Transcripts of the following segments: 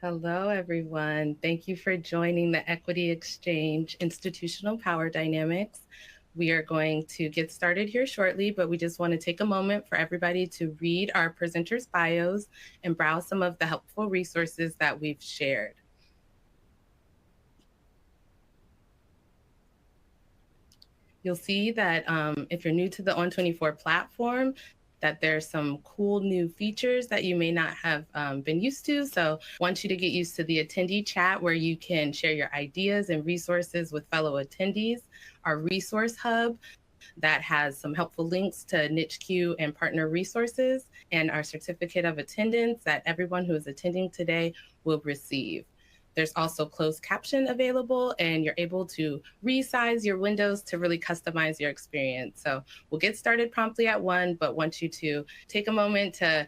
Hello, everyone. Thank you for joining the Equity Exchange Institutional Power Dynamics. We are going to get started here shortly, but we just want to take a moment for everybody to read our presenters' bios and browse some of the helpful resources that we've shared. You'll see that if you're new to the On24 platform, that there's some cool new features that you may not have been used to. So I want you to get used to the attendee chat where you can share your ideas and resources with fellow attendees, our resource hub that has some helpful links to NICHQ and partner resources, and our certificate of attendance that everyone who is attending today will receive. There's also closed caption available, and you're able to resize your windows to really customize your experience. So we'll get started promptly at 1, but want you to take a moment to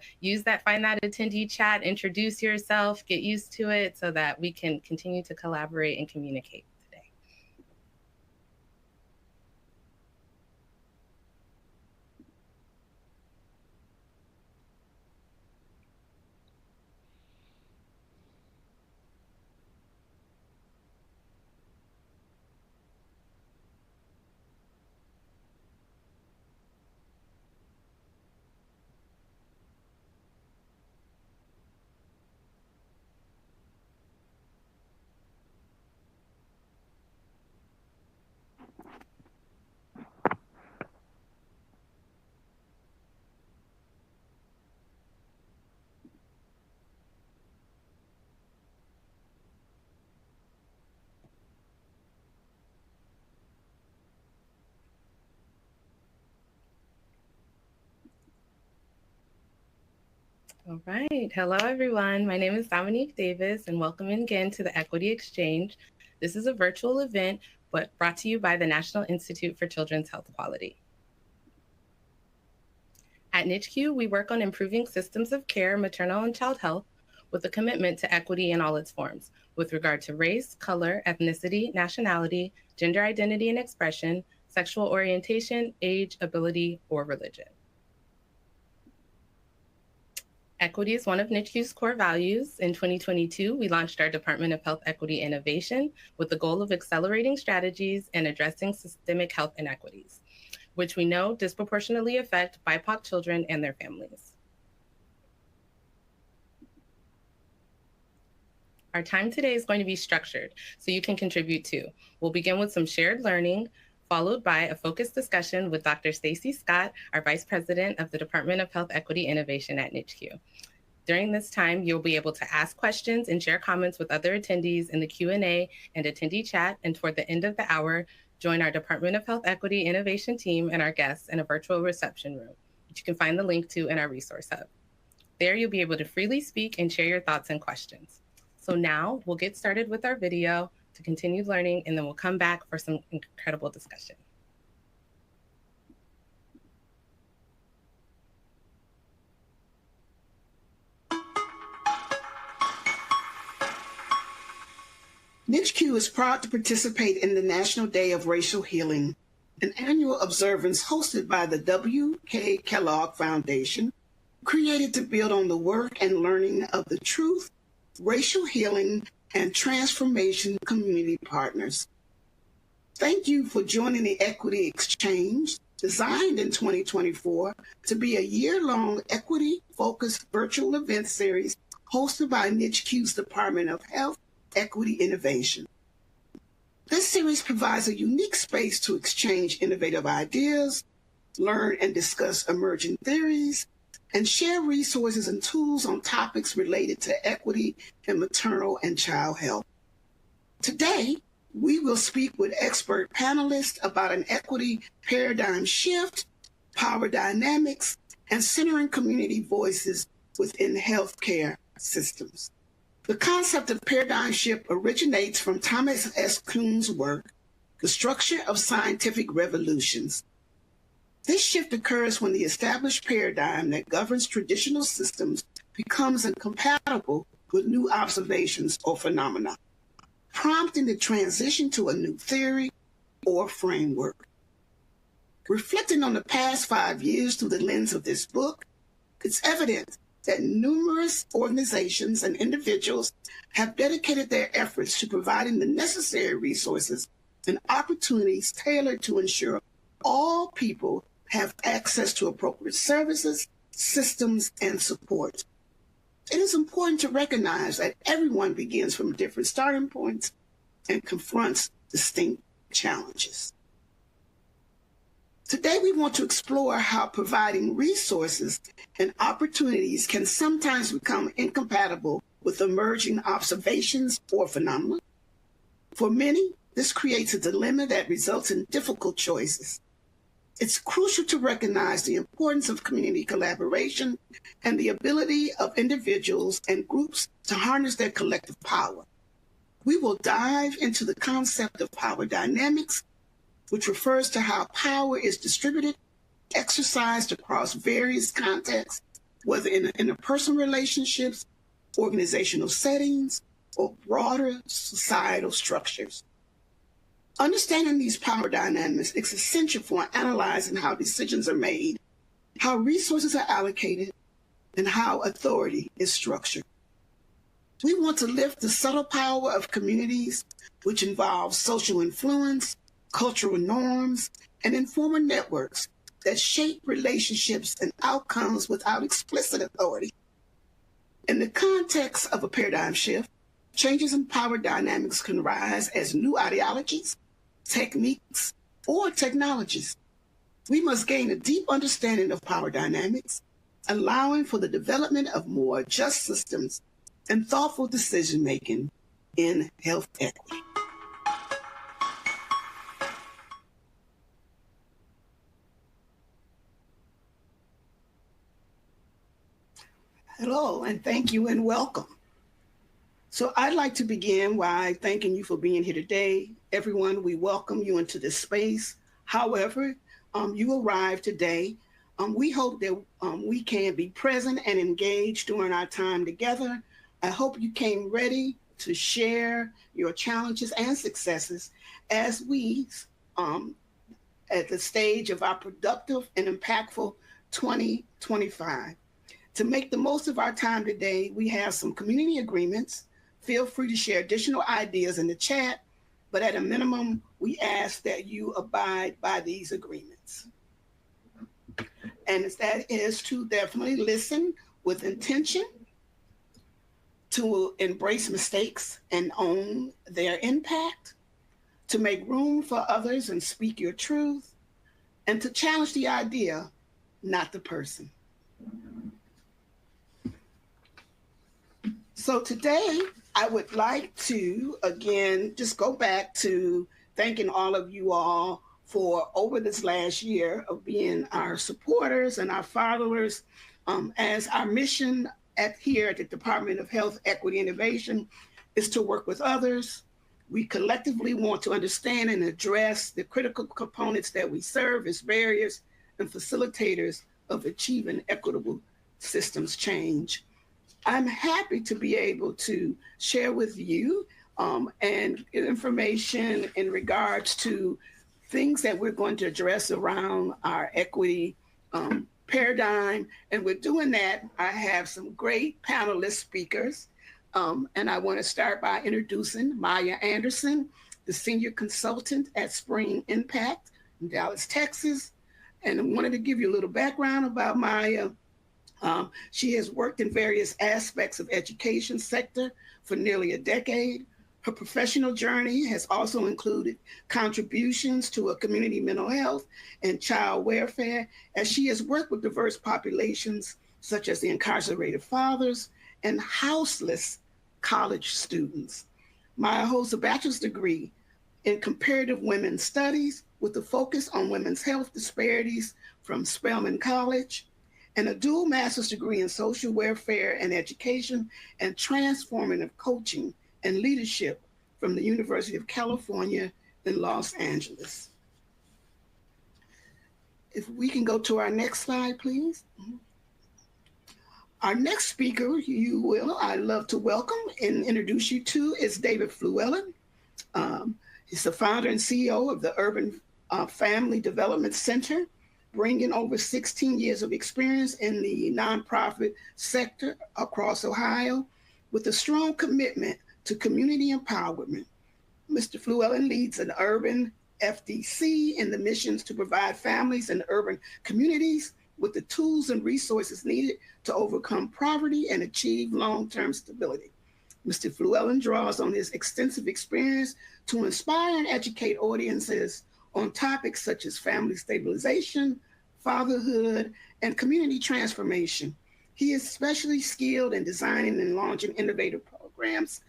find that attendee chat, introduce yourself, get used to it so that we can continue to collaborate and communicate. All right. Hello, everyone. My name is Dominique Davis, and welcome again to the Equity Exchange. This is a virtual event, but brought to you by the National Institute for Children's Health Quality. At NICHQ, we work on improving systems of care, maternal and child health, with a commitment to equity in all its forms, with regard to race, color, ethnicity, nationality, gender identity and expression, sexual orientation, age, ability, or religion. Equity is one of NICHQ's core values. In 2022, we launched our Department of Health Equity Innovation with the goal of accelerating strategies and addressing systemic health inequities, which we know disproportionately affect BIPOC children and their families. Our time today is going to be structured, so you can contribute too. We'll begin with some shared learning, followed by a focused discussion with Dr. Stacy Scott, our Vice President of the Department of Health Equity Innovation at NICHQ. During this time, you'll be able to ask questions and share comments with other attendees in the Q&A and attendee chat, and toward the end of the hour, join our Department of Health Equity Innovation team and our guests in a virtual reception room, which you can find the link to in our resource hub. There, you'll be able to freely speak and share your thoughts and questions. So now we'll get started with our video to continue learning, and then we'll come back for some incredible discussion. NICHQ is proud to participate in the National Day of Racial Healing, an annual observance hosted by the W.K. Kellogg Foundation, created to build on the work and learning of the Truth, Racial Healing, and Transformation community partners. Thank you for joining the Equity Exchange, designed in 2024 to be a year-long equity-focused virtual event series hosted by NICHQ's Department of Health Equity Innovation. This series provides a unique space to exchange innovative ideas, learn and discuss emerging theories, and share resources and tools on topics related to equity in maternal and child health. Today, we will speak with expert panelists about an equity paradigm shift, power dynamics, and centering community voices within healthcare systems. The concept of paradigm shift originates from Thomas S. Kuhn's work, The Structure of Scientific Revolutions. This shift occurs when the established paradigm that governs traditional systems becomes incompatible with new observations or phenomena, prompting the transition to a new theory or framework. Reflecting on the past 5 years through the lens of this book, it's evident that numerous organizations and individuals have dedicated their efforts to providing the necessary resources and opportunities tailored to ensure all people have access to appropriate services, systems, and support. It is important to recognize that everyone begins from different starting points and confronts distinct challenges. Today, we want to explore how providing resources and opportunities can sometimes become incompatible with emerging observations or phenomena. For many, this creates a dilemma that results in difficult choices. It's crucial to recognize the importance of community collaboration and the ability of individuals and groups to harness their collective power. We will dive into the concept of power dynamics, which refers to how power is distributed, exercised across various contexts, whether in interpersonal relationships, organizational settings, or broader societal structures. Understanding these power dynamics is essential for analyzing how decisions are made, how resources are allocated, and how authority is structured. We want to lift the subtle power of communities, which involves social influence, cultural norms, and informal networks that shape relationships and outcomes without explicit authority. In the context of a paradigm shift, changes in power dynamics can rise as new ideologies, techniques, or technologies. We must gain a deep understanding of power dynamics, allowing for the development of more just systems and thoughtful decision-making in health equity. Hello, and thank you and welcome. So I'd like to begin by thanking you for being here today. Everyone, we welcome you into this space. However, you arrived today. We hope that we can be present and engaged during our time together. I hope you came ready to share your challenges and successes as we, at the stage of our productive and impactful 2025. To make the most of our time today, we have some community agreements. Feel free to share additional ideas in the chat, but at a minimum, we ask that you abide by these agreements. And that is to definitely listen with intention, to embrace mistakes and own their impact, to make room for others and speak your truth, and to challenge the idea, not the person. So today, I would like to, again, just go back to thanking all of you all for over this last year of being our supporters and our followers, as our mission here at the Department of Health, Equity, Innovation is to work with others. We collectively want to understand and address the critical components that we serve as barriers and facilitators of achieving equitable systems change. I'm happy to be able to share with you and information in regards to things that we're going to address around our equity paradigm. And we're doing that. I have some great panelist speakers. And I want to start by introducing Maya Anderson, the senior consultant at Spring Impact in Dallas, Texas. And I wanted to give you a little background about Maya. She has worked in various aspects of education sector for nearly a decade. Her professional journey has also included contributions to a community mental health and child welfare, as she has worked with diverse populations such as the incarcerated fathers and houseless college students. Maya holds a bachelor's degree in comparative women's studies with a focus on women's health disparities from Spelman College, and a dual master's degree in social welfare and education and transformative coaching and leadership from the University of California in Los Angeles. If we can go to our next slide, please. Our next speaker, I'd love to welcome and introduce you to, is David Fluellen. He's the founder and CEO of the Urban Family Development Center, bringing over 16 years of experience in the nonprofit sector across Ohio with a strong commitment to community empowerment. Mr. Fluellen leads an urban FDC in the missions to provide families in urban communities with the tools and resources needed to overcome poverty and achieve long-term stability. Mr. Fluellen draws on his extensive experience to inspire and educate audiences on topics such as family stabilization, fatherhood, and community transformation. He is especially skilled in designing and launching innovative programs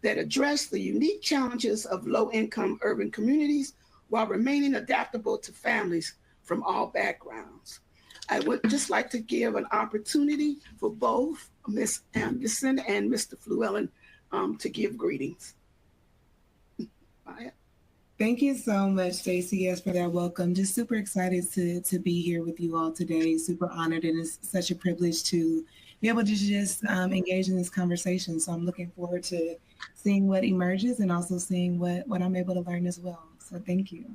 that address the unique challenges of low-income urban communities while remaining adaptable to families from all backgrounds. I would just like to give an opportunity for both Ms. Anderson and Mr. Fluellen to give greetings. Bye. Thank you so much, Stacy, yes, for that welcome. Just super excited to be here with you all today. Super honored, and it's such a privilege to be able to just engage in this conversation. So I'm looking forward to seeing what emerges and also seeing what I'm able to learn as well. So thank you.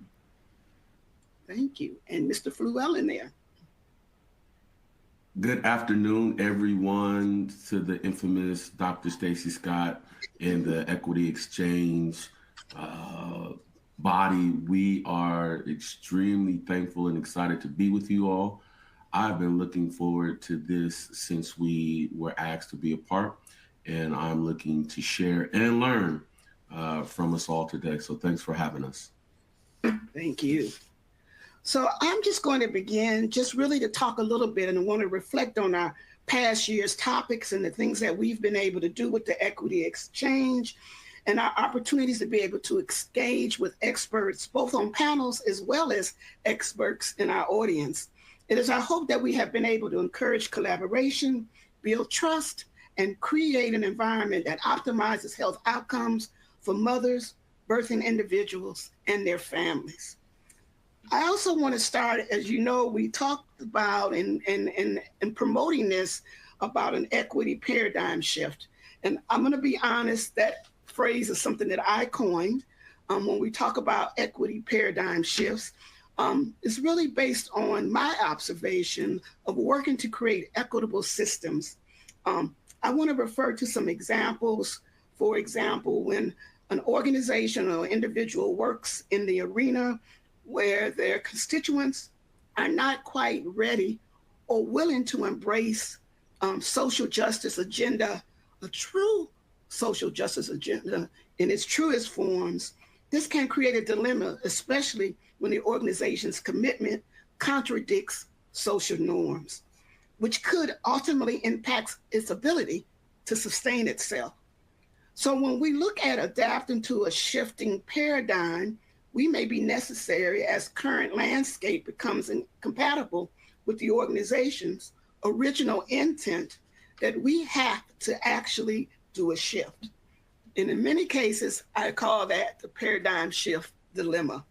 Thank you. And Mr. Fluellen there. Good afternoon, everyone, to the infamous Dr. Stacy Scott and the Equity Exchange body. We are extremely thankful and excited to be with you all. I've been looking forward to this since we were asked to be a part, and I'm looking to share and learn from us all today. So thanks for having us. Thank you. So I'm just going to begin just really to talk a little bit, and I want to reflect on our past year's topics and the things that we've been able to do with the Equity Exchange and our opportunities to be able to engage with experts, both on panels as well as experts in our audience. It is our hope that we have been able to encourage collaboration, build trust, and create an environment that optimizes health outcomes for mothers, birthing individuals, and their families. I also want to start, as you know, we talked about in promoting this about an equity paradigm shift. And I'm going to be honest, that phrase is something that I coined when we talk about equity paradigm shifts. It's really based on my observation of working to create equitable systems. I want to refer to some examples. For example, when an organization or individual works in the arena where their constituents are not quite ready or willing to embrace social justice agenda, a true social justice agenda in its truest forms, this can create a dilemma, especially when the organization's commitment contradicts social norms, which could ultimately impact its ability to sustain itself. So when we look at adapting to a shifting paradigm, we may be necessary as current landscape becomes incompatible with the organization's original intent, that we have to actually do a shift. And in many cases, I call that the paradigm shift dilemma.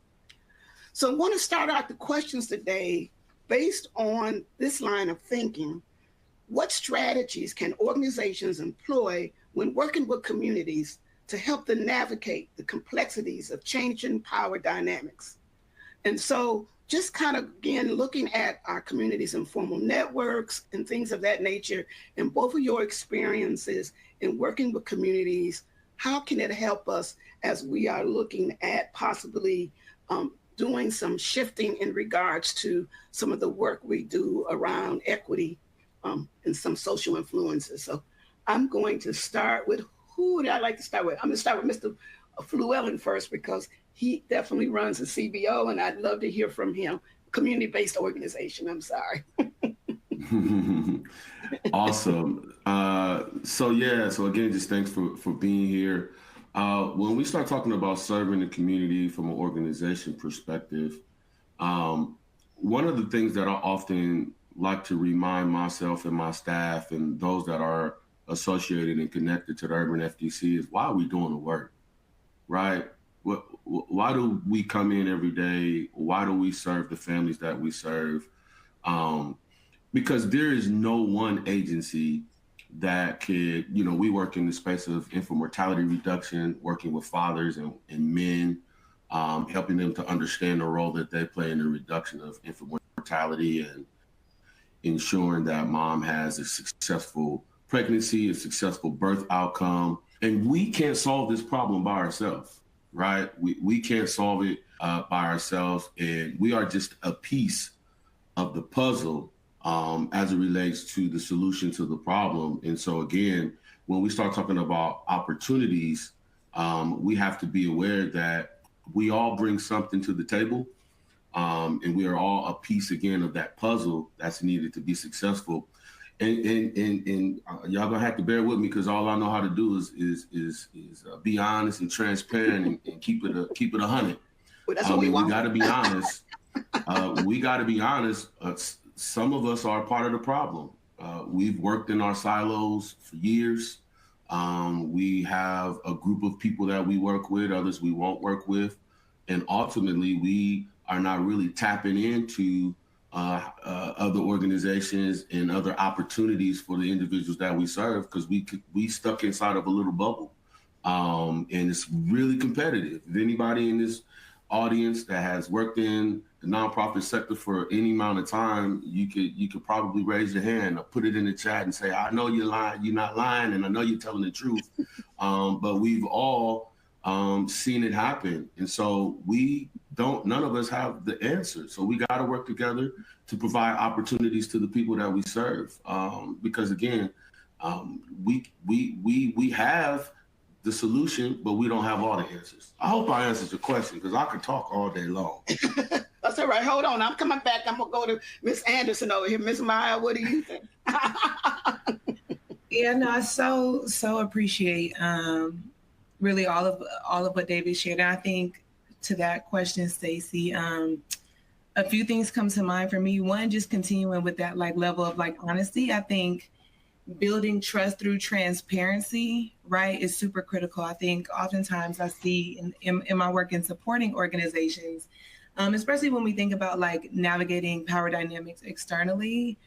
So I want to start out the questions today based on this line of thinking. What strategies can organizations employ when working with communities to help them navigate the complexities of changing power dynamics? And so just kind of, again, looking at our communities' informal networks and things of that nature, and both of your experiences in working with communities, how can it help us as we are looking at possibly doing some shifting in regards to some of the work we do around equity and some social influences? So I'm going to start with, who would I like to start with? I'm going to start with Mr. Fluellen first, because he definitely runs a CBO, and I'd love to hear from him. Community-based organization, I'm sorry. Awesome. So again, just thanks for being here. When we start talking about serving the community from an organization perspective, one of the things that I often like to remind myself and my staff and those that are associated and connected to the Urban FDC is, why are we doing the work, right? Why do we come in every day? Why do we serve the families that we serve? Because there is no one agency that could, we work in the space of infant mortality reduction, working with fathers and men, helping them to understand the role that they play in the reduction of infant mortality and ensuring that mom has a successful pregnancy, a successful birth outcome. And we can't solve this problem by ourselves, right? We can't solve it by ourselves. And we are just a piece of the puzzle as it relates to the solution to the problem. And so again, when we start talking about opportunities, we have to be aware that we all bring something to the table. And we are all a piece again of that puzzle that's needed to be successful. And y'all gonna have to bear with me because all I know how to do is be honest and transparent and keep it 100. Well, that's what we want. We got to be honest. We got to be honest. Some of us are part of the problem. We've worked in our silos for years. We have a group of people that we work with, others we won't work with, and ultimately we are not really tapping into other organizations and other opportunities for the individuals that we serve because we stuck inside of a little bubble, and it's really competitive. If anybody in this audience that has worked in the nonprofit sector for any amount of time, you could probably raise your hand or put it in the chat and say, I know you're lying, you're not lying, and I know you're telling the truth. But we've all seen it happen. And so none of us have the answer. So we got to work together to provide opportunities to the people that we serve. Because again, we have the solution, but we don't have all the answers. I hope I answered your question because I could talk all day long. That's all right. Hold on. I'm coming back. I'm going to go to Miss Anderson over here. Miss Maya, what do you think? Yeah, no, I so appreciate really all of what David shared. And I think to that question, Stacy, a few things come to mind for me. One, just continuing with that level of honesty. I think building trust through transparency, right, is super critical. I think oftentimes I see in my work in supporting organizations, especially when we think about navigating power dynamics externally,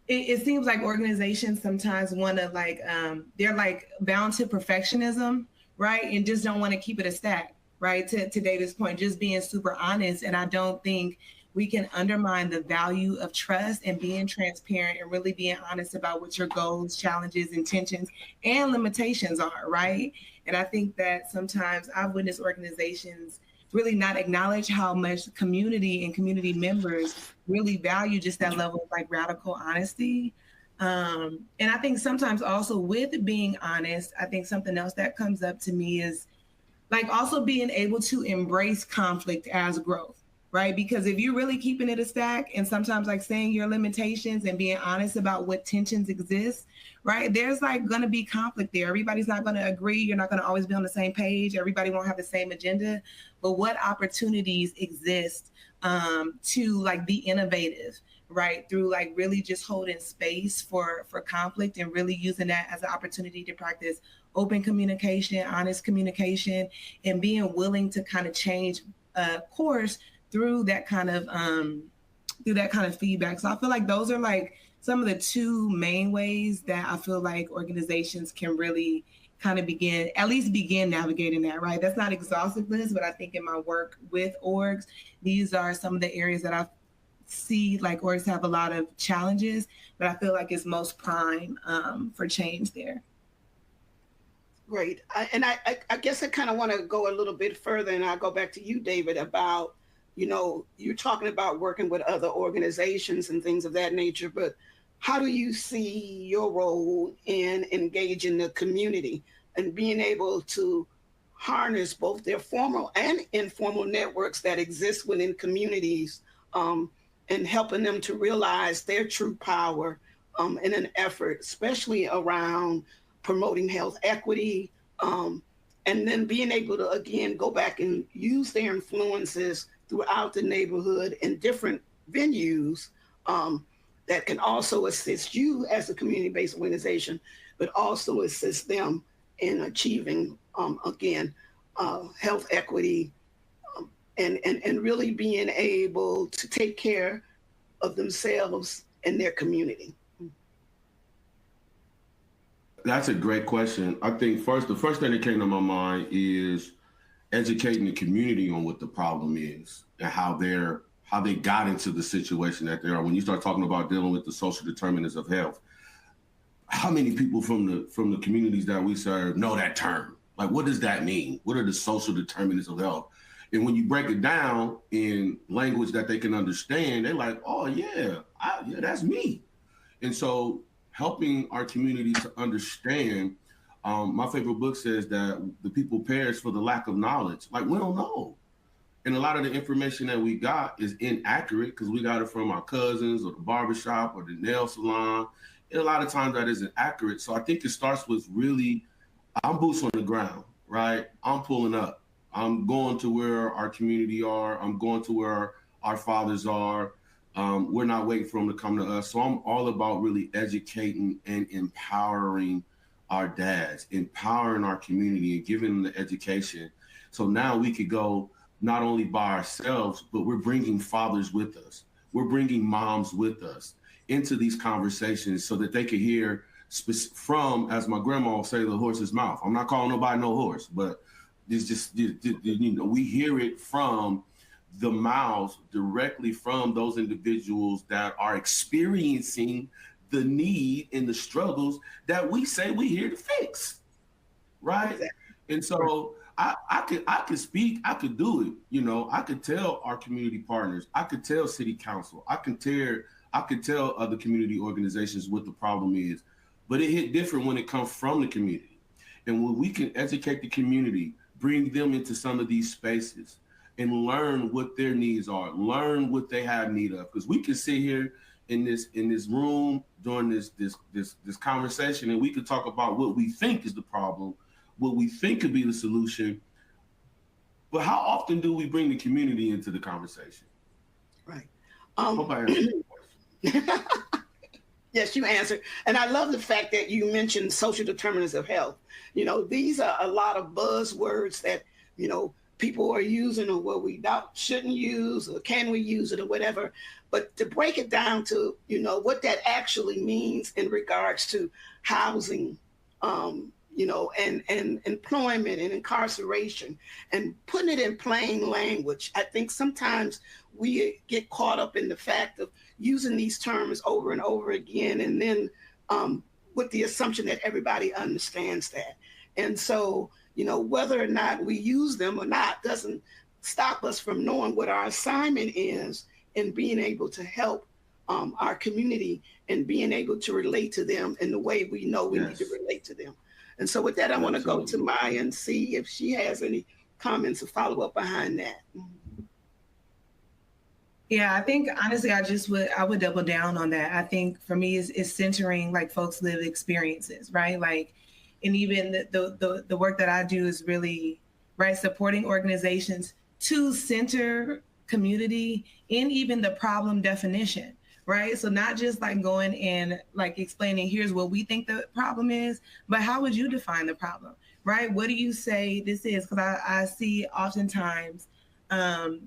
it seems like organizations sometimes want to they're bound to perfectionism, right, and just don't want to keep it a stack, right? To David's point, just being super honest. And I don't think we can undermine the value of trust and being transparent and really being honest about what your goals, challenges, intentions, and limitations are, right? And I think that sometimes I've witnessed organizations really not acknowledge how much community and community members really value just that level of radical honesty. And I think sometimes also with being honest, I think something else that comes up to me is also being able to embrace conflict as growth. Right? Because if you're really keeping it a stack and sometimes saying your limitations and being honest about what tensions exist, right? There's going to be conflict there. Everybody's not going to agree. You're not going to always be on the same page. Everybody won't have the same agenda. But what opportunities exist to be innovative, right? Through really just holding space for conflict and really using that as an opportunity to practice open communication, honest communication, and being willing to kind of change course through that kind of feedback. So I feel those are some of the two main ways that I feel organizations can really kind of begin navigating that, right? That's not exhaustiveness, but I think in my work with orgs, these are some of the areas that I see orgs have a lot of challenges, but I feel it's most prime for change there. Great. I guess I kind of want to go a little bit further, and I'll go back to you, David, about you're talking about working with other organizations and things of that nature, but how do you see your role in engaging the community and being able to harness both their formal and informal networks that exist within communities, and helping them to realize their true power in an effort, especially around promoting health equity, and then being able to, again, go back and use their influences throughout the neighborhood in different venues that can also assist you as a community-based organization, but also assist them in achieving, again, health equity, and really being able to take care of themselves and their community. That's a great question. I think the first thing that came to my mind is educating the community on what the problem is and how how they got into the situation that they are. When you start talking about dealing with the social determinants of health, how many people from the communities that we serve know that term? Like, what does that mean? What are the social determinants of health? And when you break it down in language that they can understand, they're like, oh yeah, yeah, that's me. And so helping our community to understand, my favorite book says that the people perish for the lack of knowledge. Like, we don't know. And a lot of the information that we got is inaccurate because we got it from our cousins or the barbershop or the nail salon. And a lot of times that isn't accurate. So I think it starts with really, I'm boots on the ground, right? I'm pulling up. I'm going to where our community are. I'm going to where our fathers are. We're not waiting for them to come to us. So I'm all about really educating and empowering our dads, empowering our community and giving them the education. So now we could go not only by ourselves, but we're bringing fathers with us. We're bringing moms with us into these conversations so that they can hear from, as my grandma will say, the horse's mouth. I'm not calling nobody no horse, but it's just, you know, we hear it from the mouths directly from those individuals that are experiencing the need and the struggles that we say we're here to fix, right? Exactly. And so I could speak, I could do it, you know, I could tell our community partners, I could tell city council, I could tell other community organizations what the problem is, but it hit different when it comes from the community. And when we can educate the community, bring them into some of these spaces and learn what their needs are, learn what they have need of. Because we can sit here in this room during this conversation and we could talk about what we think is the problem, what we think could be the solution. But how often do we bring the community into the conversation? Right. Hope I answered the question. Yes, you answered. And I love the fact that you mentioned social determinants of health. You know, these are a lot of buzzwords that, you know, people are using or what we shouldn't use or can we use it or whatever. But to break it down to, you know, what that actually means in regards to housing, you know, and employment and incarceration and putting it in plain language. I think sometimes we get caught up in the fact of using these terms over and over again, and then with the assumption that everybody understands that. And so, you know, whether or not we use them or not doesn't stop us from knowing what our assignment is and being able to help our community and being able to relate to them in the way we know we need to relate to them. And so with that, I want to go to Maya and see if she has any comments or follow up behind that. Yeah, I think honestly, I would double down on that. I think for me is centering like folks' lived experiences, right? Like, and even the work that I do is really, right, supporting organizations to center community in even the problem definition, right? So not just like going and like explaining, here's what we think the problem is, but how would you define the problem, right? What do you say this is? Because I see oftentimes,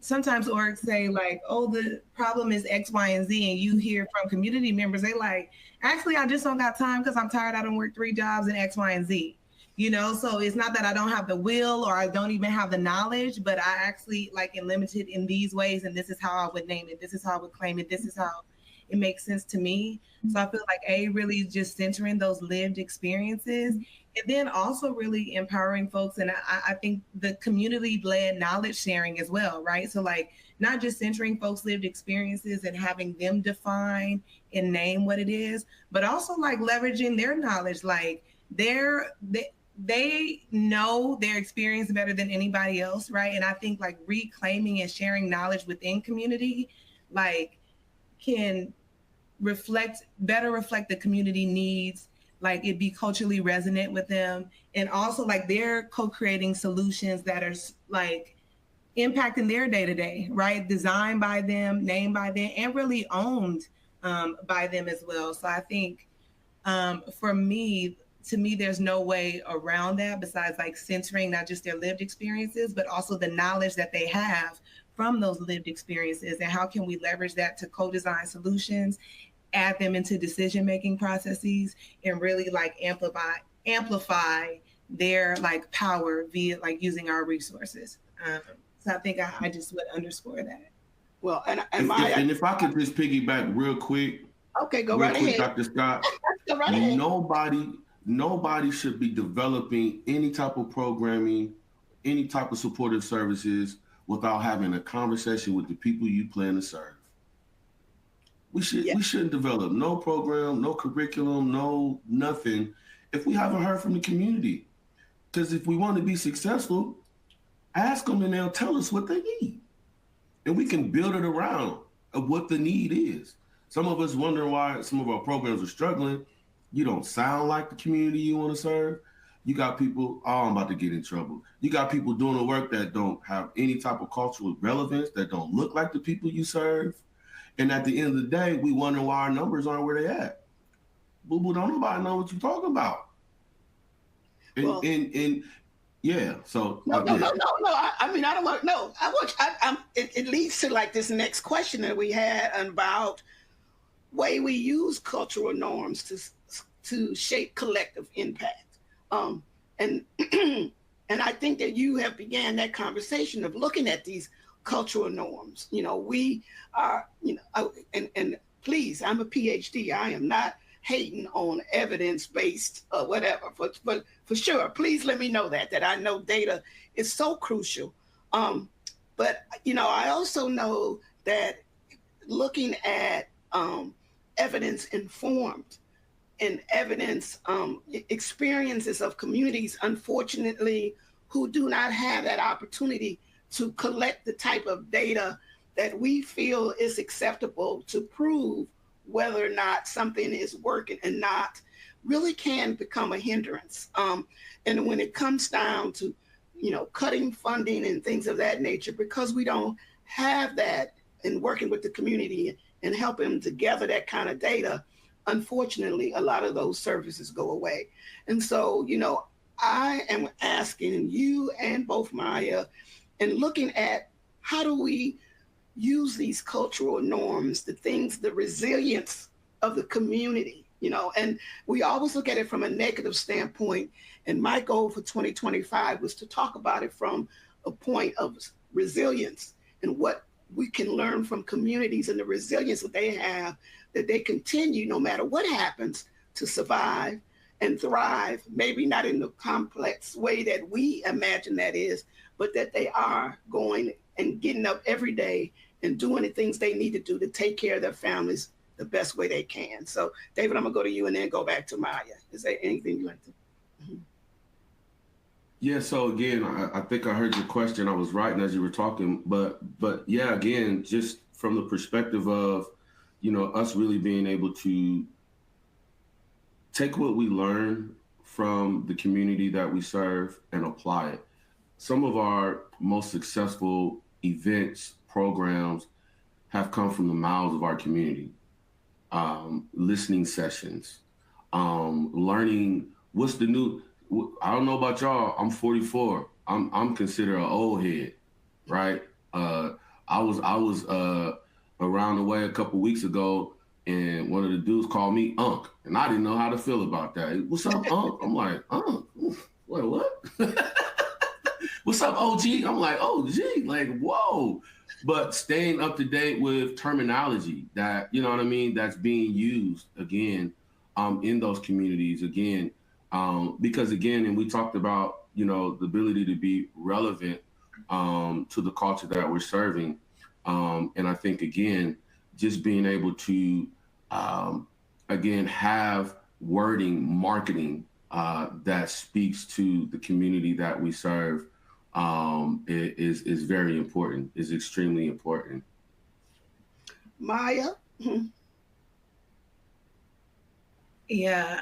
sometimes orgs say like, oh, the problem is X, Y, and Z. And you hear from community members, they like, actually, I just don't got time because I'm tired. I don't work 3 jobs in X, Y, and Z. You know, so it's not that I don't have the will or I don't even have the knowledge, but I actually like am limited in these ways. And this is how I would name it. This is how I would claim it. This is how it makes sense to me. So I feel like really just centering those lived experiences and then also really empowering folks. And I think the community-led knowledge sharing as well, right? So like not just centering folks' lived experiences and having them define and name what it is, but also like leveraging their knowledge. Like they know their experience better than anybody else, right? And I think like reclaiming and sharing knowledge within community, like can better reflect the community needs, like it be culturally resonant with them. And also like they're co-creating solutions that are like impacting their day-to-day, right? Designed by them, named by them, and really owned by them as well. So I think to me, there's no way around that besides like centering not just their lived experiences, but also the knowledge that they have from those lived experiences. And how can we leverage that to co-design solutions, add them into decision-making processes, and really like amplify their like power via like using our resources. So I think I just would underscore that. Well, and if I could just piggyback real quick. Okay, go right ahead. Dr. Scott. Go right ahead. Nobody should be developing any type of programming, any type of supportive services without having a conversation with the people you plan to serve. We shouldn't develop no program, no curriculum, no nothing if we haven't heard from the community. Because if we want to be successful, ask them and they'll tell us what they need. And we can build it around of what the need is. Some of us wonder why some of our programs are struggling. You don't sound like the community you want to serve. You got people, I'm about to get in trouble. You got people doing the work that don't have any type of cultural relevance, that don't look like the people you serve. And at the end of the day, we wonder why our numbers aren't where they at. Boo-boo, don't nobody know what you're talking about. Yeah, so no. I mean, I don't want no. It leads to like this next question that we had about way we use cultural norms to shape collective impact. And and I think that you have began that conversation of looking at these cultural norms. You know, we are, you know, and please, I'm a Ph.D. I am not hating on evidence-based whatever, but for sure, please let me know that I know data is so crucial. But, you know, I also know that looking at evidence-informed and evidence experiences of communities, unfortunately, who do not have that opportunity to collect the type of data that we feel is acceptable to prove whether or not something is working and not, really can become a hindrance. And when it comes down to, you know, cutting funding and things of that nature, because we don't have that in working with the community and helping them to gather that kind of data, unfortunately, a lot of those services go away. And so, you know, I am asking you and both Maya, and looking at how do we use these cultural norms, the things, the resilience of the community, you know, and we always look at it from a negative standpoint. And my goal for 2025 was to talk about it from a point of resilience and what we can learn from communities and the resilience that they have, that they continue no matter what happens to survive and thrive, maybe not in the complex way that we imagine that is, but that they are going and getting up every day and doing the things they need to do to take care of their families the best way they can. So, David, I'm gonna go to you and then go back to Maya. Is there anything you like to? Mm-hmm. Yeah, so again, I think I heard your question. I was writing as you were talking, but yeah, again, just from the perspective of, you know, us really being able to take what we learn from the community that we serve and apply it. Some of our most successful events, programs have come from the mouths of our community. Listening sessions, learning what's the new. I don't know about y'all. I'm 44. I'm considered an old head, right? I was around the way a couple weeks ago, and one of the dudes called me Unc, and I didn't know how to feel about that. What's up, Unc? I'm like, Unc, wait, what? What's up, OG? I'm like, OG, like, whoa. But staying up to date with terminology that, you know what I mean, that's being used again in those communities again. Because again, and we talked about, you know, the ability to be relevant to the culture that we're serving. And I think, again, just being able to, again, have wording, marketing that speaks to the community that we serve is very important, is extremely important. Maya? Yeah,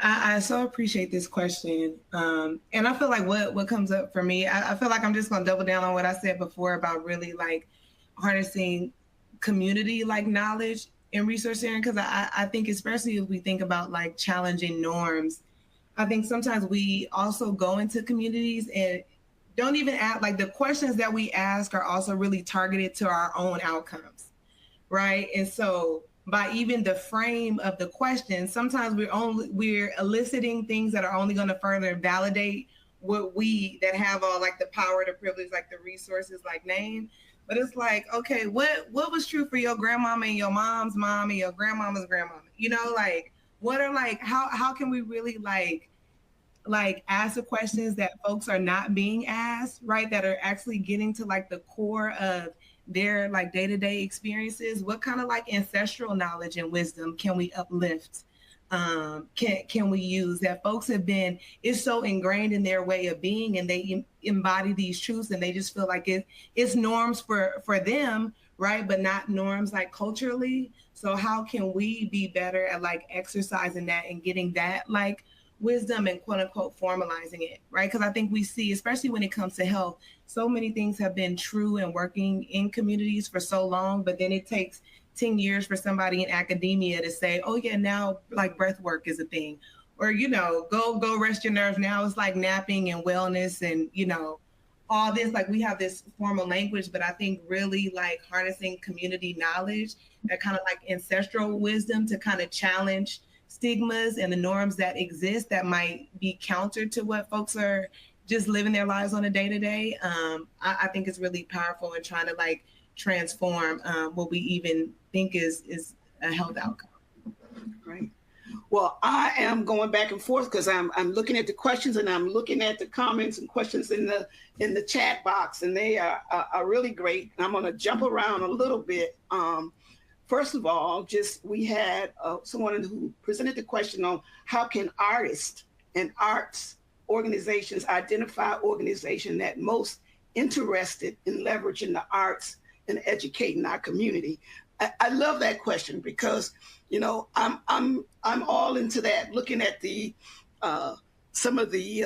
I so appreciate this question. And I feel like what comes up for me, I feel like I'm just gonna double down on what I said before about really like harnessing community like knowledge in resource sharing, because I think especially if we think about like challenging norms, I think sometimes we also go into communities and don't even ask, like the questions that we ask are also really targeted to our own outcomes, right? And so by even the frame of the question, sometimes we're eliciting things that are only going to further validate what we that have all like the power, the privilege, like the resources, like name. But it's like, okay, what was true for your grandmama and your mom's mom and your grandmama's grandmama? You know, like what are like how can we really like ask the questions that folks are not being asked, right? That are actually getting to like the core of their like day-to-day experiences. What kind of like ancestral knowledge and wisdom can we uplift? Can we use that folks have been, it's so ingrained in their way of being, and they embody these truths, and they just feel like it's norms for them, right? But not norms like culturally. So how can we be better at like exercising that and getting that like wisdom and quote unquote formalizing it, right? Because I think we see, especially when it comes to health, so many things have been true and working in communities for so long, but then it takes 10 years for somebody in academia to say, oh yeah, now like breath work is a thing, or, you know, go rest your nerves. Now it's like napping and wellness and, you know, all this, like we have this formal language, but I think really like harnessing community knowledge, that kind of like ancestral wisdom to kind of challenge stigmas and the norms that exist that might be counter to what folks are just living their lives on a day-to-day. I think it's really powerful in trying to like transform what we even think is a health outcome. Right. Well, I am going back and forth because I'm looking at the questions and I'm looking at the comments and questions in the chat box, and they are really great. I'm going to jump around a little bit. First of all, we had someone who presented the question on how can artists and arts organizations identify organizations that most interested in leveraging the arts and educating our community. I love that question because, you know, I'm all into that, looking at the some of the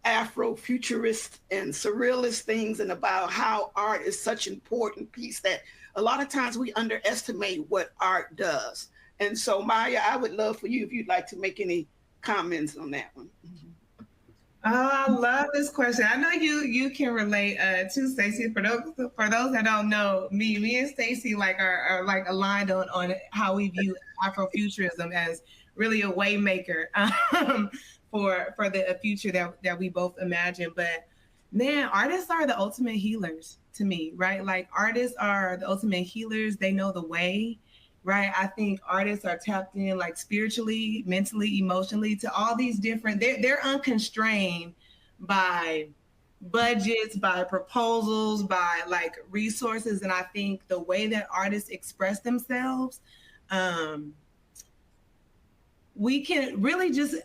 Afrofuturist and surrealist things, and about how art is such an important piece that a lot of times we underestimate what art does. And so, Maya, I would love for you if you'd like to make any comments on that one. Oh, I love this question. I know you can relate to Stacy. For those that don't know, me and Stacy like are like aligned on how we view Afrofuturism as really a way maker for the future that we both imagine. But man, artists are the ultimate healers to me, right? Like artists are the ultimate healers. They know the way, right? I think artists are tapped in like spiritually, mentally, emotionally to all these different, they're unconstrained by budgets, by proposals, by like resources. And I think the way that artists express themselves, we can really just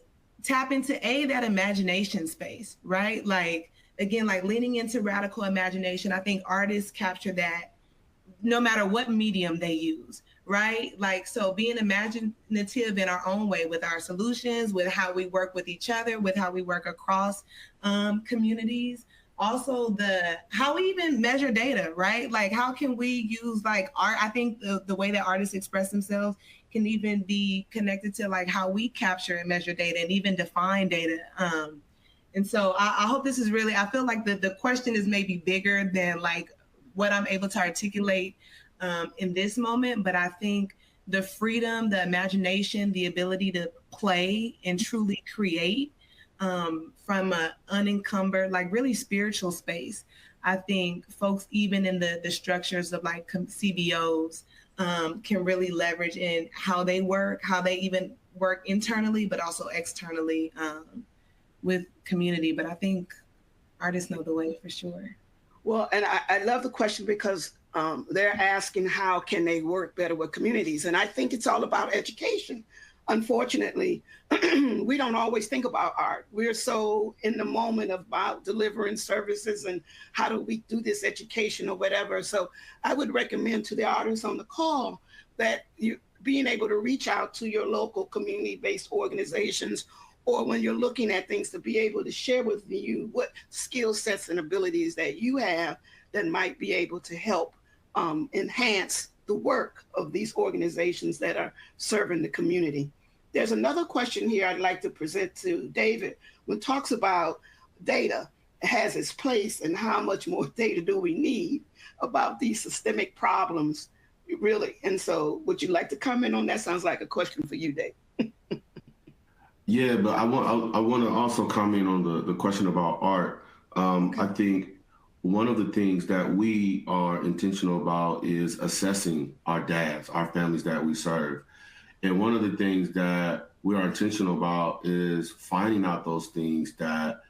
tap into that imagination space, right? Like, again, like leaning into radical imagination. I think artists capture that no matter what medium they use, right? Like, so being imaginative in our own way with our solutions, with how we work with each other, with how we work across communities. Also how we even measure data, right? Like how can we use like art? I think the way that artists express themselves can even be connected to like how we capture and measure data and even define data. And so I hope this is really, I feel like the question is maybe bigger than like what I'm able to articulate in this moment. But I think the freedom, the imagination, the ability to play and truly create from an unencumbered, like really spiritual space. I think folks, even in the structures of like CBOs, can really leverage in how they work, how they even work internally, but also externally with community. But I think artists know the way for sure. Well, and I love the question because they're asking how can they work better with communities? And I think it's all about education. Unfortunately, we don't always think about art. We're so in the moment about delivering services and how do we do this education or whatever. So I would recommend to the artists on the call that you being able to reach out to your local community-based organizations, or when you're looking at things, to be able to share with you what skill sets and abilities that you have that might be able to help enhance the work of these organizations that are serving the community. There's another question here I'd like to present to David. When it talks about data has its place and how much more data do we need about these systemic problems, really? And so would you like to comment on that? Sounds like a question for you, Dave. Yeah, but I want to also comment on the question about art. I think one of the things that we are intentional about is assessing our dads, our families that we serve. And one of the things that we are intentional about is finding out those things that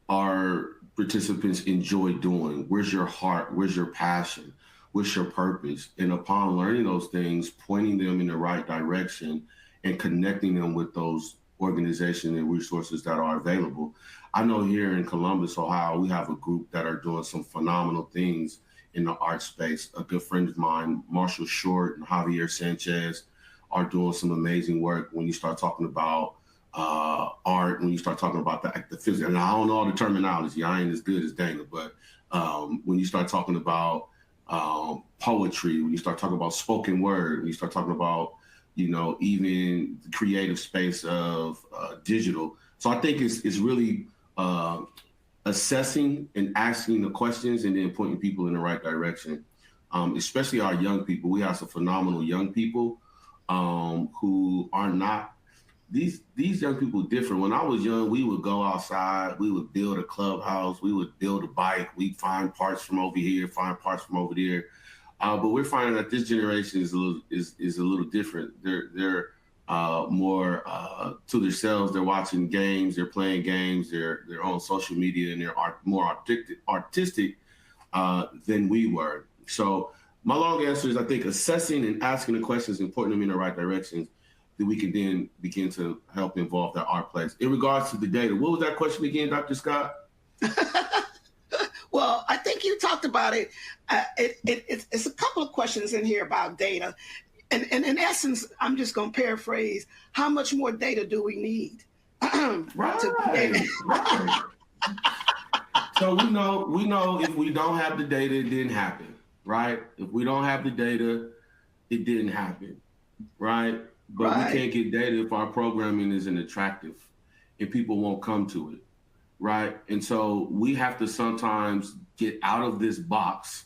our participants enjoy doing. Where's your heart? Where's your passion? What's your purpose? And upon learning those things, pointing them in the right direction and connecting them with those organizations and resources that are available. I know here in Columbus, Ohio, we have a group that are doing some phenomenal things in the art space. A good friend of mine, Marshall Short and Javier Sanchez, are doing some amazing work when you start talking about art, when you start talking about the physical. And I don't know all the terminology. I ain't as good as Dana, but when you start talking about poetry, when you start talking about spoken word, when you start talking about, you know, even the creative space of digital. So I think it's really assessing and asking the questions and then pointing people in the right direction, especially our young people. We have some phenomenal young people who are not, these young people different. When I was young, we would go outside, we would build a clubhouse, we would build a bike, we'd find parts from over here, find parts from over there. But we're finding that this generation is a little different. They're more to themselves. They're watching games, they're playing games, they're on social media, and they're more artistic than we were. So my long answer is, I think assessing and asking the questions and pointing them in the right directions, that we can then begin to help involve that art place. In regards to the data, what was that question again, Dr. Scott? Well, I think you talked about it. It's a couple of questions in here about data. And in essence, I'm just going to paraphrase, how much more data do we need? Right. So we know if we don't have the data, it didn't happen, right? If we don't have the data, it didn't happen, right? But we can't get data if our programming isn't attractive and people won't come to it, right? And so we have to sometimes get out of this box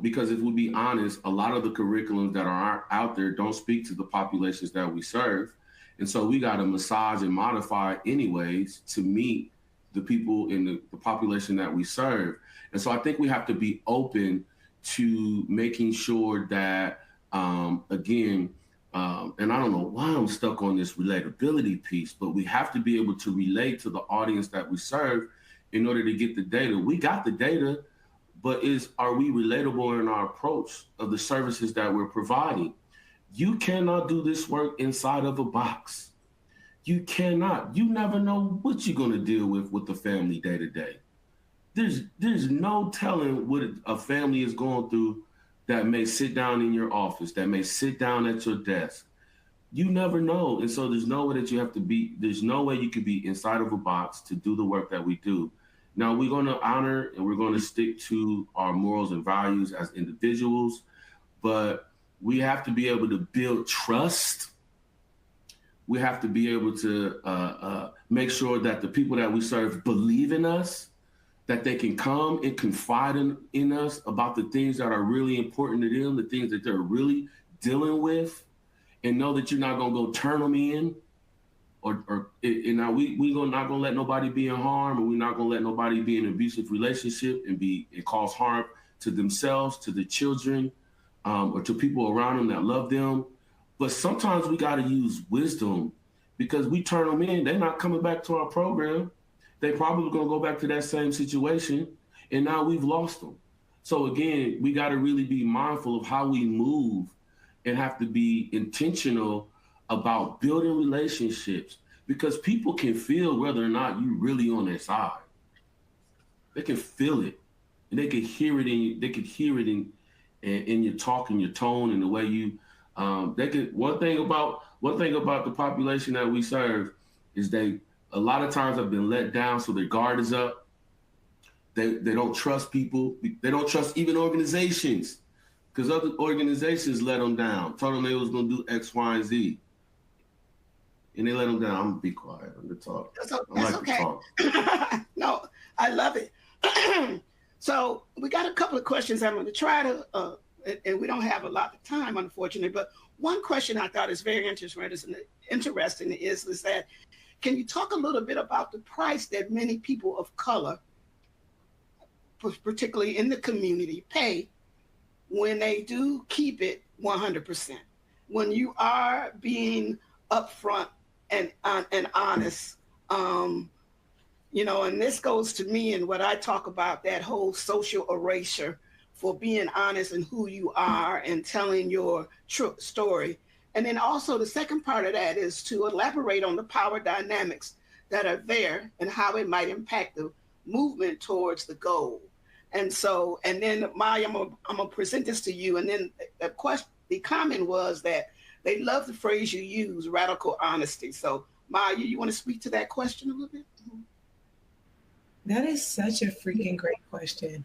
because if we be honest, a lot of the curriculums that are out there don't speak to the populations that we serve. And so we got to massage and modify anyways to meet the people in the population that we serve. And so I think we have to be open to making sure that, again, and I don't know why I'm stuck on this relatability piece, but we have to be able to relate to the audience that we serve in order to get the data. We got the data, but are we relatable in our approach of the services that we're providing? You cannot do this work inside of a box. You cannot. You never know what you're going to deal with the family day to day. There's no telling what a family is going through that may sit down in your office, that may sit down at your desk. You never know. And so there's no way that there's no way you could be inside of a box to do the work that we do. Now, we're going to honor and we're going to stick to our morals and values as individuals, but we have to be able to build trust. We have to be able to make sure that the people that we serve believe in us, that they can come and confide in us about the things that are really important to them, the things that they're really dealing with, and know that you're not going to go turn them in, and now we're not going to let nobody be in harm, and we're not going to let nobody be in an abusive relationship and cause harm to themselves, to the children, or to people around them that love them. But sometimes we got to use wisdom, because we turn them in, they're not coming back to our program. They probably going to go back to that same situation, and now we've lost them. So again, we got to really be mindful of how we move and have to be intentional about building relationships, because people can feel whether or not you really on their side. They can feel it, and they can hear it in your talk and your tone and the way you. One thing about the population that we serve is a lot of times have been let down, so their guard is up. They don't trust people. They don't trust even organizations, because other organizations let them down, told them they was going to do X, Y, and Z. And they let them down. I'm going to be quiet. I'm going to talk. That's okay. No, I love it. So we got a couple of questions I'm going to try to, and we don't have a lot of time, unfortunately, but one question I thought is very interesting is that, can you talk a little bit about the price that many people of color particularly in the community, pay when they do keep it 100%. When you are being upfront and honest, you know, and this goes to me and what I talk about, that whole social erasure for being honest in who you are and telling your true story. And then also the second part of that is to elaborate on the power dynamics that are there and how it might impact the movement towards the goal. And so, and then Maya, I'm gonna present this to you. And then the comment was that they love the phrase you use, radical honesty. So Maya, you want to speak to that question a little bit? That is such a freaking great question.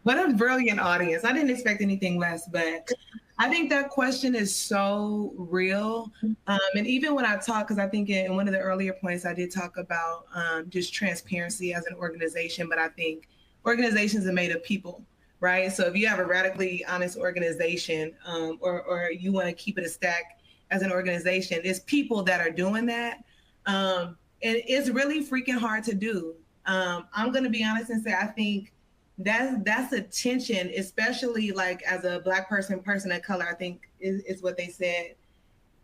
What a brilliant audience. I didn't expect anything less, but I think that question is so real. And even when I talk, because I think in one of the earlier points, I did talk about just transparency as an organization, but I think organizations are made of people, right? So if you have a radically honest organization or you want to keep it a stack as an organization, it's people that are doing that. And it's really freaking hard to do. I'm going to be honest and say, I think that's a tension, especially like as a Black person of color, I think is what they said.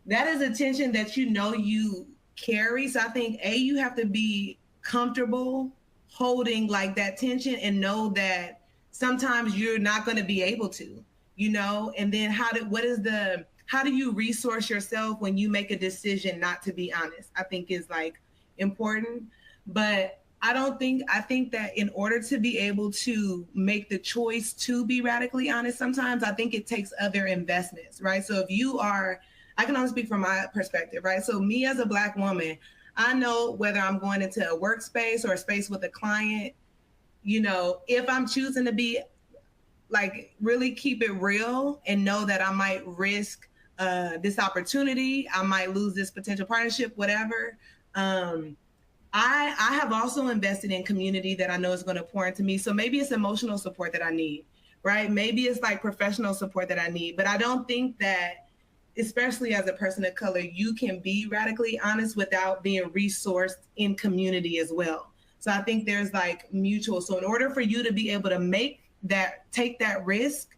That is a tension that you carry. So I think you have to be comfortable holding like that tension and know that sometimes you're not going to be able to, and then how do you resource yourself when you make a decision not to be honest, I think is like important. But I think that in order to be able to make the choice to be radically honest, sometimes I think it takes other investments, right? So I can only speak from my perspective, right? So me as a Black woman, I know whether I'm going into a workspace or a space with a client, if I'm choosing to be like really keep it real and know that I might risk this opportunity, I might lose this potential partnership, whatever. I have also invested in community that I know is going to pour into me. So maybe it's emotional support that I need, right? Maybe it's like professional support that I need. But I don't think that, especially as a person of color, you can be radically honest without being resourced in community as well. So I think there's like mutual. So in order for you to be able to take that risk,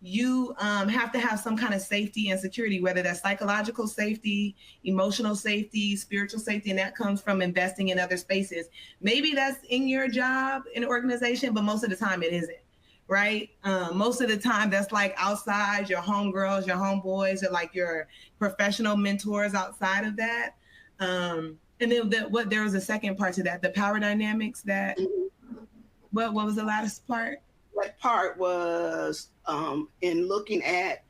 you have to have some kind of safety and security, whether that's psychological safety, emotional safety, spiritual safety, and that comes from investing in other spaces. Maybe that's in your job in an organization, but most of the time it isn't, right? Most of the time that's like outside, your homegirls, your homeboys, or like your professional mentors outside of that. And then there was a second part to that, the power dynamics that, what was the last part? That part was in looking at,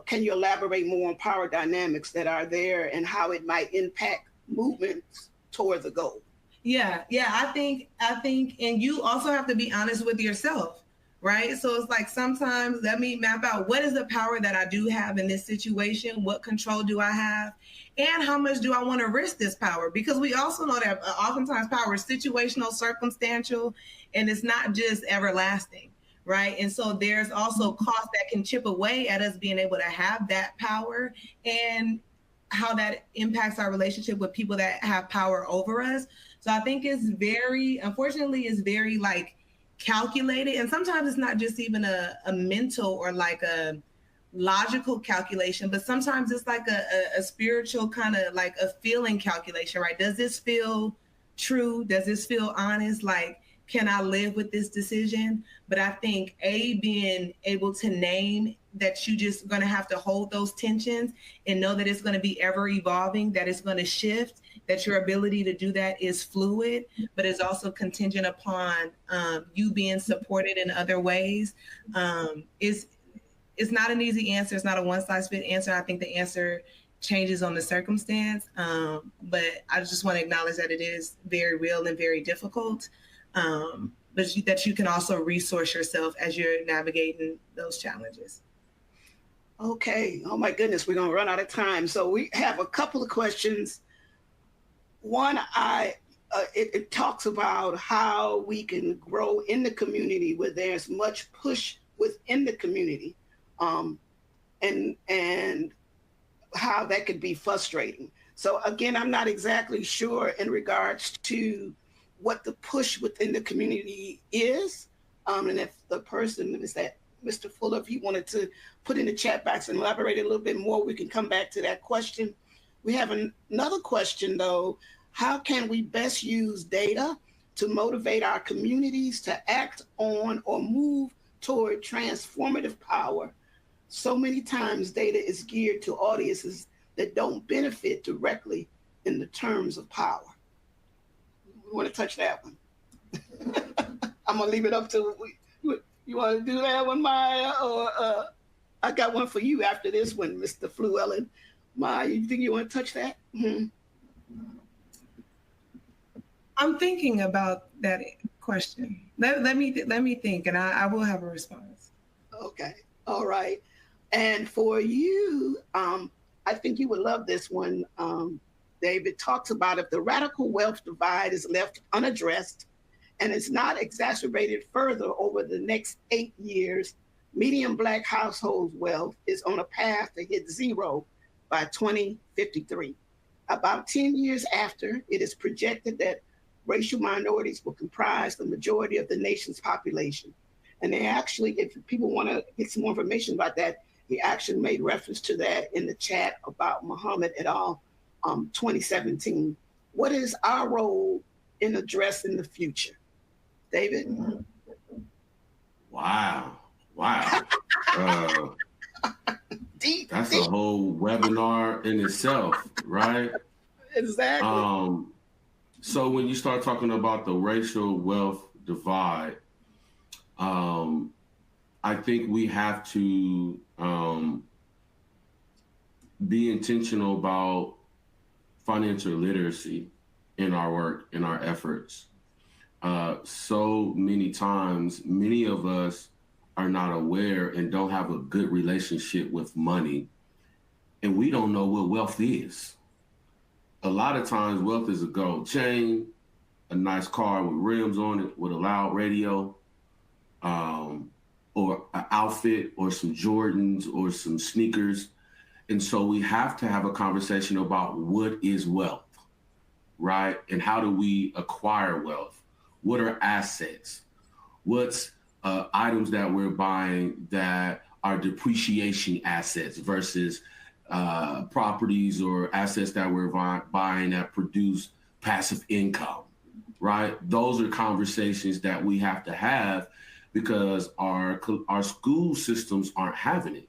can you elaborate more on power dynamics that are there and how it might impact movements toward the goal? Yeah, I think, and you also have to be honest with yourself, right? So it's like sometimes let me map out what is the power that I do have in this situation, what control do I have, and how much do I want to risk this power? Because we also know that oftentimes power is situational, circumstantial, and it's not just everlasting, right? And so there's also cost that can chip away at us being able to have that power and how that impacts our relationship with people that have power over us. So I think unfortunately, it's very like calculated. And sometimes it's not just even a mental or like a logical calculation, but sometimes it's like a spiritual kind of like a feeling calculation, right? Does this feel true? Does this feel honest? Like, can I live with this decision? But I think being able to name that you just going to have to hold those tensions and know that it's going to be ever evolving, that it's going to shift, that your ability to do that is fluid, but it's also contingent upon you being supported in other ways. It's not an easy answer. It's not a one-size-fits answer. I think the answer changes on the circumstance. But I just want to acknowledge that it is very real and very difficult. But that you can also resource yourself as you're navigating those challenges. Okay. Oh my goodness, we're gonna run out of time. So we have a couple of questions. One, it talks about how we can grow in the community where there's much push within the community, and how that could be frustrating. So again, I'm not exactly sure in regards to what the push within the community is, And if the person is that Mr. Fuller, if he wanted to put in the chat box and elaborate a little bit more, we can come back to that question. We have another question though. How can we best use data to motivate our communities to act on or move toward transformative power? So many times data is geared to audiences that don't benefit directly in the terms of power. We want to touch that one. I'm gonna leave it up to you. Want to do that one, Maya, or I got one for you after this one, Mr. Fluellen. Maya, you think you want to touch that? Mm-hmm. I'm thinking about that question. Let me think, and I will have a response. Okay, all right. And for you, I think you would love this one. David talks about if the radical wealth divide is left unaddressed and is not exacerbated further over the next 8 years, median Black household wealth is on a path to hit zero by 2053. About 10 years after, it is projected that racial minorities will comprise the majority of the nation's population. And they actually, if people want to get some more information about that, he actually made reference to that in the chat about Muhammad et al. 2017. What is our role in addressing the future? David? Wow. That's a whole webinar in itself, right? Exactly. So when you start talking about the racial wealth divide, I think we have to be intentional about financial literacy in our work, in our efforts. So many times, many of us are not aware and don't have a good relationship with money, and we don't know what wealth is. A lot of times, wealth is a gold chain, a nice car with rims on it, with a loud radio, or an outfit, or some Jordans, or some sneakers. And so we have to have a conversation about what is wealth, right? And how do we acquire wealth? What are assets? What's items that we're buying that are depreciation assets versus properties or assets that we're buying that produce passive income, right? Those are conversations that we have to have because our school systems aren't having it,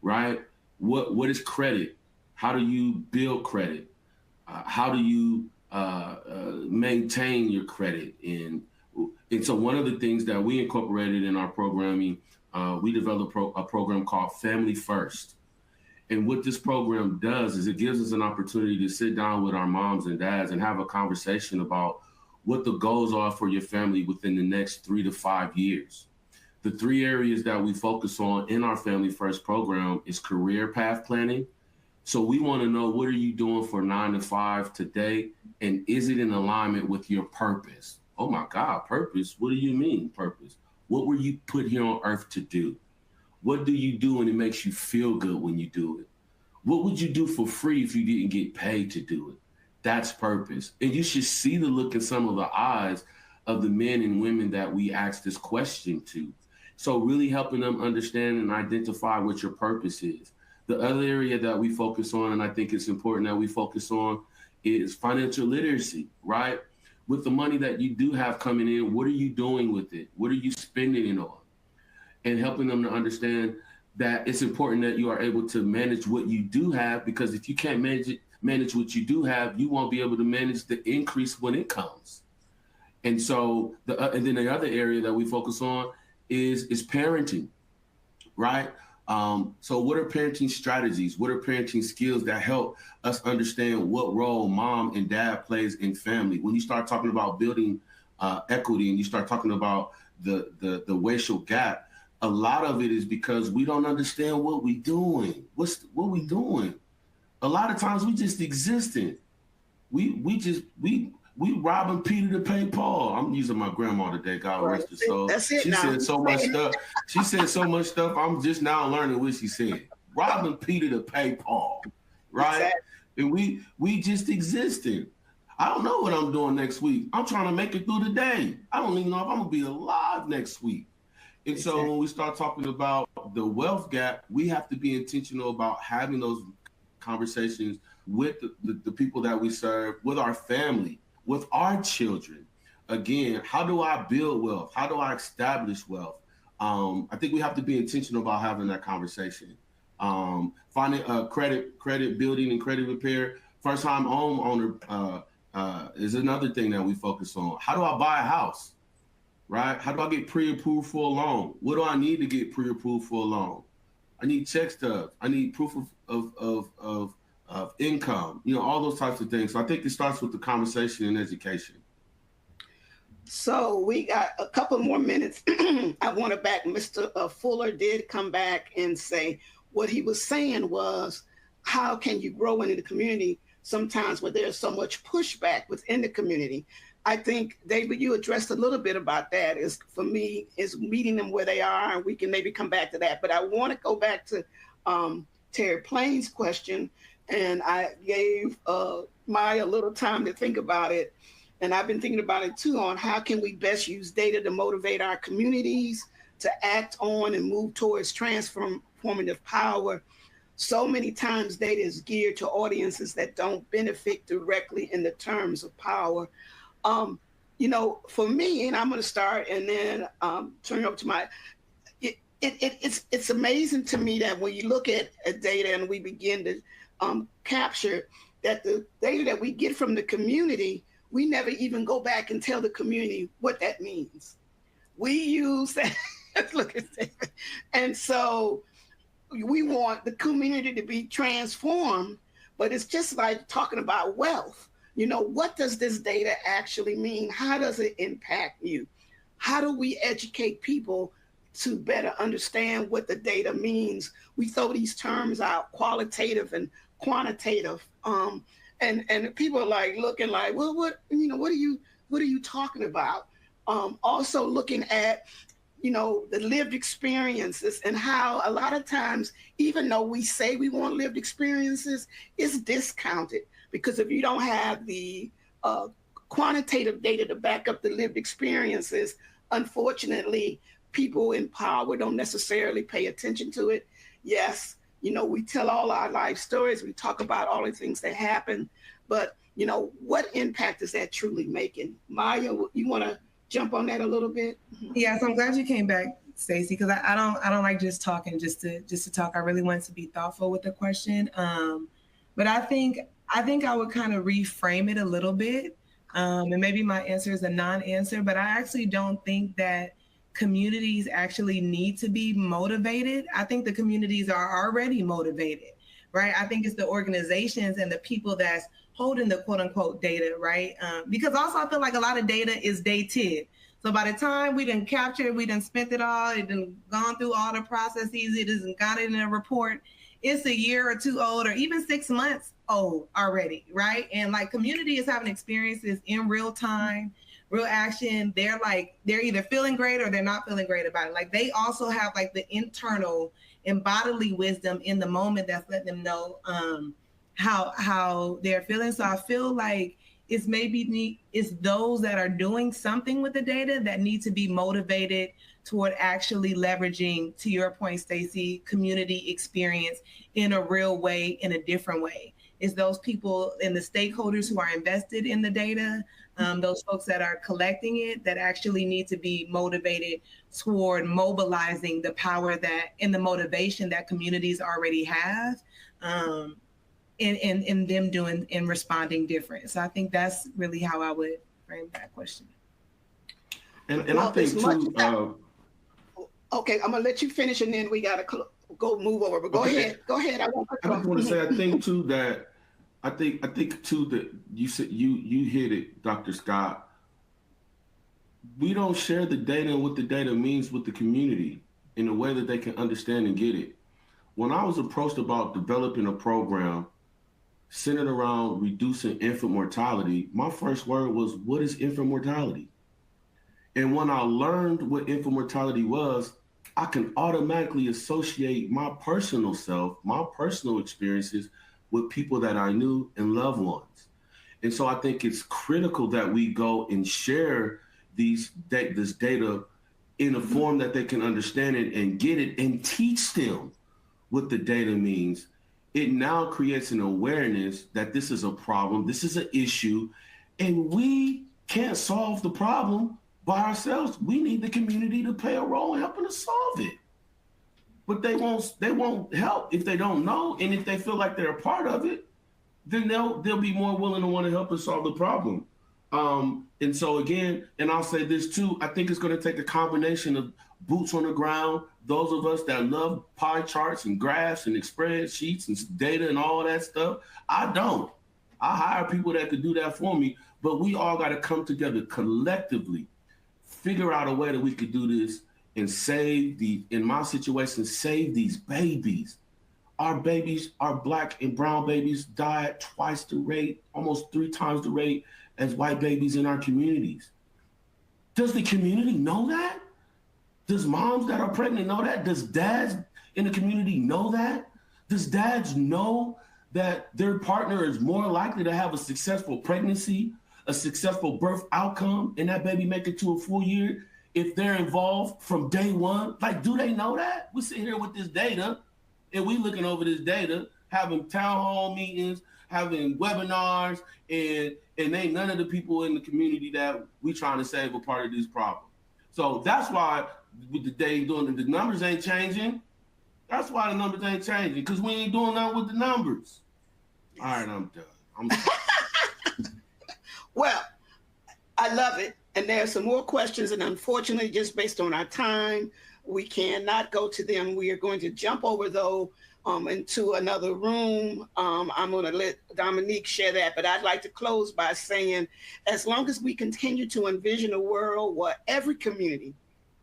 right? What is credit? How do you build credit? How do you maintain your credit? And so one of the things that we incorporated in our programming, we developed a program called Family First. And what this program does is it gives us an opportunity to sit down with our moms and dads and have a conversation about what the goals are for your family within the next 3 to 5 years. The 3 areas that we focus on in our Family First program is career path planning. So we want to know, what are you doing for 9 to 5 today? And is it in alignment with your purpose? Oh my God, purpose? What do you mean purpose? What were you put here on earth to do? What do you do and it makes you feel good when you do it? What would you do for free if you didn't get paid to do it? That's purpose. And you should see the look in some of the eyes of the men and women that we ask this question to. So really helping them understand and identify what your purpose is. The other area that we focus on, and I think it's important that we focus on, is financial literacy, right? With the money that you do have coming in, what are you doing with it? What are you spending it on? And helping them to understand that it's important that you are able to manage what you do have, because if you can't manage what you do have, you won't be able to manage the increase when it comes. And so, and then the other area that we focus on is parenting, right? So what are parenting strategies? What are parenting skills that help us understand what role mom and dad plays in family? When you start talking about building equity and you start talking about the racial gap, a lot of it is because we don't understand what we're doing. What we doing? A lot of times we just existing. We robbing Peter to pay Paul. I'm using my grandma today, God rest her soul. That's it. She said so much stuff. She said so much stuff. I'm just now learning what she said. Robbing Peter to pay Paul, right? Exactly. And we just existing. I don't know what I'm doing next week. I'm trying to make it through the day. I don't even know if I'm gonna be alive next week. And so when we start talking about the wealth gap, we have to be intentional about having those conversations with the people that we serve, with our family, with our children. Again, how do I build wealth? How do I establish wealth? I think we have to be intentional about having that conversation. Finding credit building and credit repair. First time homeowner is another thing that we focus on. How do I buy a house? Right? How do I get pre-approved for a loan? What do I need to get pre-approved for a loan? I need check stubs. I need proof of income. You know, all those types of things. So I think it starts with the conversation and education. So we got a couple more minutes. I want to back. Mr. Fuller did come back and say what he was saying was, how can you grow into the community sometimes where there's so much pushback within the community? I think, David, you addressed a little bit about that. Is for me, is meeting them where they are, and we can maybe come back to that. But I want to go back to Terry Plain's question, and I gave Maya a little time to think about it. And I've been thinking about it too, on how can we best use data to motivate our communities to act on and move towards transformative power. So many times data is geared to audiences that don't benefit directly in the terms of power. You know, for me, and I'm going to start and then turn it over to my, it's amazing to me that when you look at data and we begin to capture that the data that we get from the community, we never even go back and tell the community what that means. We use that, look at that. And so we want the community to be transformed, but it's just like talking about wealth. You know, what does this data actually mean? How does it impact you? How do we educate people to better understand what the data means? We throw these terms out, qualitative and quantitative, and people are like looking like, well, what are you talking about? Also looking at, you know, the lived experiences and how a lot of times, even though we say we want lived experiences, it's discounted. Because if you don't have the quantitative data to back up the lived experiences, unfortunately, people in power don't necessarily pay attention to it. Yes, you know, we tell all our life stories, we talk about all the things that happen, but, you know, what impact is that truly making? Maya, you want to jump on that a little bit? Yes, I'm glad you came back, Stacy, because I don't like just talking just to talk. I really wanted to be thoughtful with the question. But I think I would kind of reframe it a little bit. And maybe my answer is a non-answer, but I actually don't think that communities actually need to be motivated. I think the communities are already motivated, right? I think it's the organizations and the people that's holding the quote unquote data, right? Because also I feel like a lot of data is dated. So by the time we done captured, we done spent it all, it done gone through all the processes, it hasn't got it in a report, it's a year or two old or even 6 months old already, right? And like community is having experiences in real time, real action. They're either feeling great or they're not feeling great about it. Like they also have like the internal and bodily wisdom in the moment that's letting them know how they're feeling. So I feel like it's those that are doing something with the data that need to be motivated toward actually leveraging, to your point, Stacy, community experience in a real way, in a different way. It's those people and the stakeholders who are invested in the data, those folks that are collecting it, that actually need to be motivated toward mobilizing the power that and the motivation that communities already have, and them doing and responding different. So I think that's really how I would frame that question. And I think too. Okay, I'm gonna let you finish, and then we gotta go move over. But go ahead. I just want to say, I think too that you said you hit it, Dr. Scott. We don't share the data and what the data means with the community in a way that they can understand and get it. When I was approached about developing a program centered around reducing infant mortality, my first word was, what is infant mortality? And when I learned what infant mortality was, I can automatically associate my personal self, my personal experiences with people that I knew and loved ones. And so I think it's critical that we go and share this data in a form that they can understand it and get it and teach them what the data means. It now creates an awareness that this is a problem, this is an issue, and we can't solve the problem by ourselves. We need the community to play a role in helping us solve it. But they won't help if they don't know, and if they feel like they're a part of it, then they'll be more willing to want to help us solve the problem. And so again, and I'll say this too, I think it's going to take a combination of boots on the ground, those of us that love pie charts and graphs and spreadsheets and data and all that stuff. I don't. I hire people that could do that for me, but we all got to come together collectively, figure out a way that we could do this and in my situation, save these babies. Our babies, our Black and brown babies die at twice the rate, almost 3 times the rate as white babies in our communities. Does the community know that? Does moms that are pregnant know that? Does dads in the community know that? Does dads know that their partner is more likely to have a successful pregnancy, a successful birth outcome, and that baby make it to a full year if they're involved from day one? Like, do they know that? We sit here with this data, and we looking over this data, having town hall meetings, having webinars, and ain't none of the people in the community that we trying to save a part of this problem. So that's why with the day doing the numbers ain't changing. That's why the numbers ain't changing, because we ain't doing nothing with the numbers. All right, I'm done. Well, I love it. And there are some more questions, and unfortunately, just based on our time, we cannot go to them. We are going to jump over, though, into another room. I'm going to let Dominique share that, but I'd like to close by saying, as long as we continue to envision a world where every community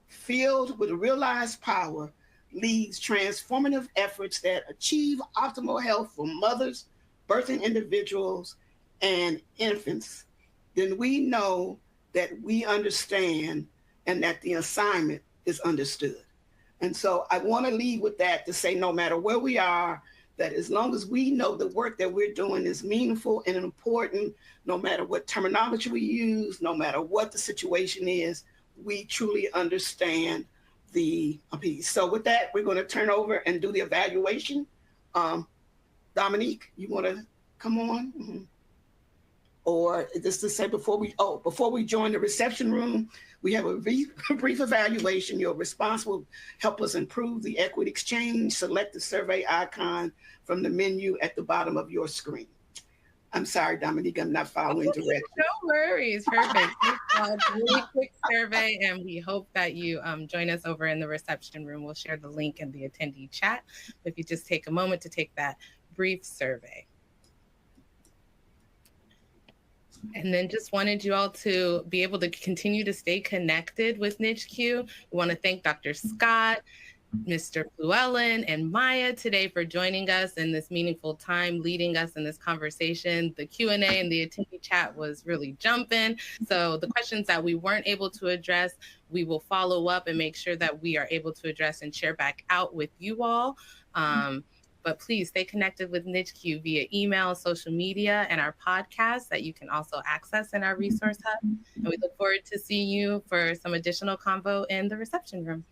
filled with realized power leads transformative efforts that achieve optimal health for mothers, birthing individuals, and infants, then we know that we understand and that the assignment is understood. And so I want to leave with that to say, no matter where we are, that as long as we know the work that we're doing is meaningful and important, no matter what terminology we use, no matter what the situation is, we truly understand the piece. So with that, we're going to turn over and do the evaluation. Dominique, you want to come on? Mm-hmm. Or just to say before we join the reception room, we have a brief evaluation. Your response will help us improve the equity exchange. Select the survey icon from the menu at the bottom of your screen. I'm sorry, Dominique, I'm not following directions. No worries, perfect. Really quick survey, and we hope that you join us over in the reception room. We'll share the link in the attendee chat. If you just take a moment to take that brief survey. And then just wanted you all to be able to continue to stay connected with NICHQ. We want to thank Dr. Scott, Mr. Fluellen, and Maya today for joining us in this meaningful time, leading us in this conversation. The Q&A and the attendee chat was really jumping. So the questions that we weren't able to address, we will follow up and make sure that we are able to address and share back out with you all. But please stay connected with NICHQ via email, social media, and our podcast that you can also access in our resource hub. And we look forward to seeing you for some additional convo in the reception room.